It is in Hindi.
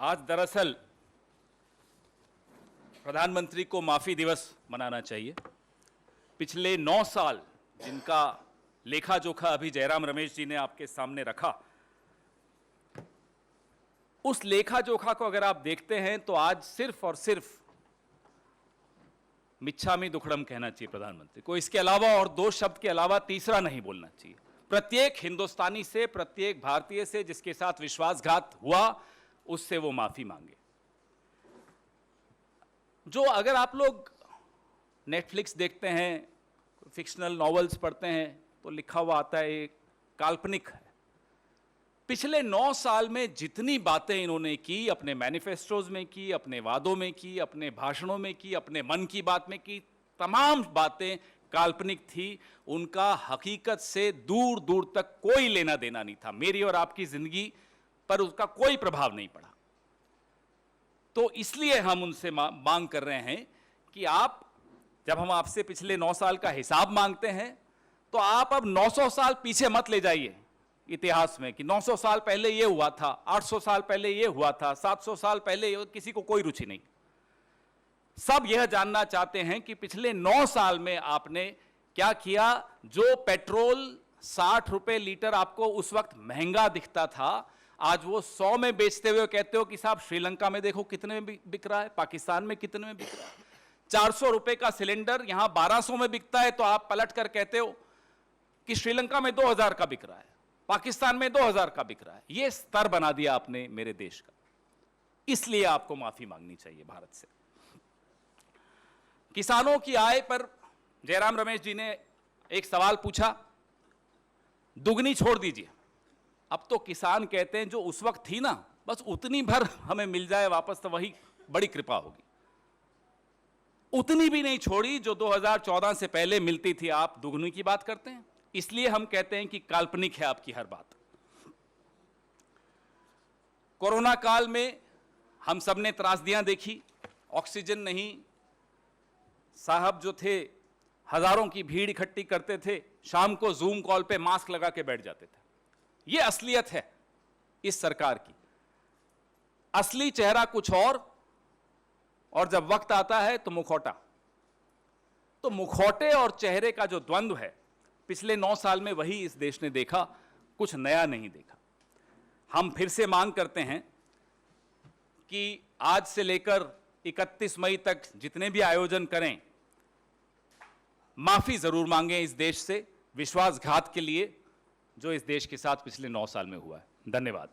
आज दरअसल प्रधानमंत्री को माफी दिवस मनाना चाहिए। पिछले 9 साल जिनका लेखा जोखा अभी जयराम रमेश जी ने आपके सामने रखा, उस लेखा जोखा को अगर आप देखते हैं तो आज सिर्फ और सिर्फ मिच्छामी दुक्कड़म कहना चाहिए प्रधानमंत्री को। इसके अलावा और 2 शब्द के अलावा तीसरा नहीं बोलना चाहिए। प्रत्येक हिंदुस्तानी से, प्रत्येक भारतीय से जिसके साथ विश्वासघात हुआ, उससे वो माफी मांगे। जो अगर आप लोग नेटफ्लिक्स देखते हैं, फिक्शनल नॉवेल्स पढ़ते हैं, तो लिखा हुआ आता है एक काल्पनिक है। पिछले 9 साल में जितनी बातें इन्होंने की, अपने मैनिफेस्टोज में की, अपने वादों में की, अपने भाषणों में की, अपने मन की बात में की, तमाम बातें काल्पनिक थी। उनका हकीकत से दूर दूर तक कोई लेना देना नहीं था। मेरी और आपकी जिंदगी पर उसका कोई प्रभाव नहीं पड़ा। तो इसलिए हम उनसे मांग कर रहे हैं कि आप, जब हम आपसे पिछले 9 साल का हिसाब मांगते हैं, तो आप अब 900 साल पीछे मत ले जाइए इतिहास में कि 900 साल पहले ये हुआ था, 800 साल पहले ये हुआ था, 700 साल पहले। किसी को कोई रुचि नहीं। सब यह जानना चाहते हैं कि पिछले 9 साल में आपने क्या किया। जो पेट्रोल 60 रुपए लीटर आपको उस वक्त महंगा दिखता था, आज वो 100 में बेचते हुए कहते हो कि साहब श्रीलंका में देखो कितने में बिक रहा है, पाकिस्तान में कितने में बिक रहा है। 400 रुपए का सिलेंडर यहां 1200 में बिकता है, तो आप पलट कर कहते हो कि श्रीलंका में 2000 का बिक रहा है, पाकिस्तान में 2000 का बिक रहा है। यह स्तर बना दिया आपने मेरे देश का। इसलिए आपको माफी मांगनी चाहिए भारत से। किसानों की आय पर जयराम रमेश जी ने एक सवाल पूछा, दुगनी छोड़ दीजिए। अब तो किसान कहते हैं जो उस वक्त थी ना, बस उतनी भर हमें मिल जाए वापस तो वही बड़ी कृपा होगी। उतनी भी नहीं छोड़ी जो 2014 से पहले मिलती थी। आप दुगनी की बात करते हैं। इसलिए हम कहते हैं कि काल्पनिक है आपकी हर बात। कोरोना काल में हम सबने त्रासदियां देखी, ऑक्सीजन नहीं, साहब जो थे हजारों की भीड़ इकट्ठी करते थे, शाम को जूम कॉल पे मास्क लगा के बैठ जाते थे। यह असलियत है इस सरकार की। असली चेहरा कुछ और जब वक्त आता है तो मुखौटा। तो मुखौटे और चेहरे का जो द्वंद्व है, पिछले 9 साल में वही इस देश ने देखा, कुछ नया नहीं देखा। हम फिर से मांग करते हैं कि आज से लेकर 31 मई तक जितने भी आयोजन करें, माफी जरूर मांगें इस देश से विश्वासघात के लिए जो इस देश के साथ पिछले 9 साल में हुआ है। धन्यवाद।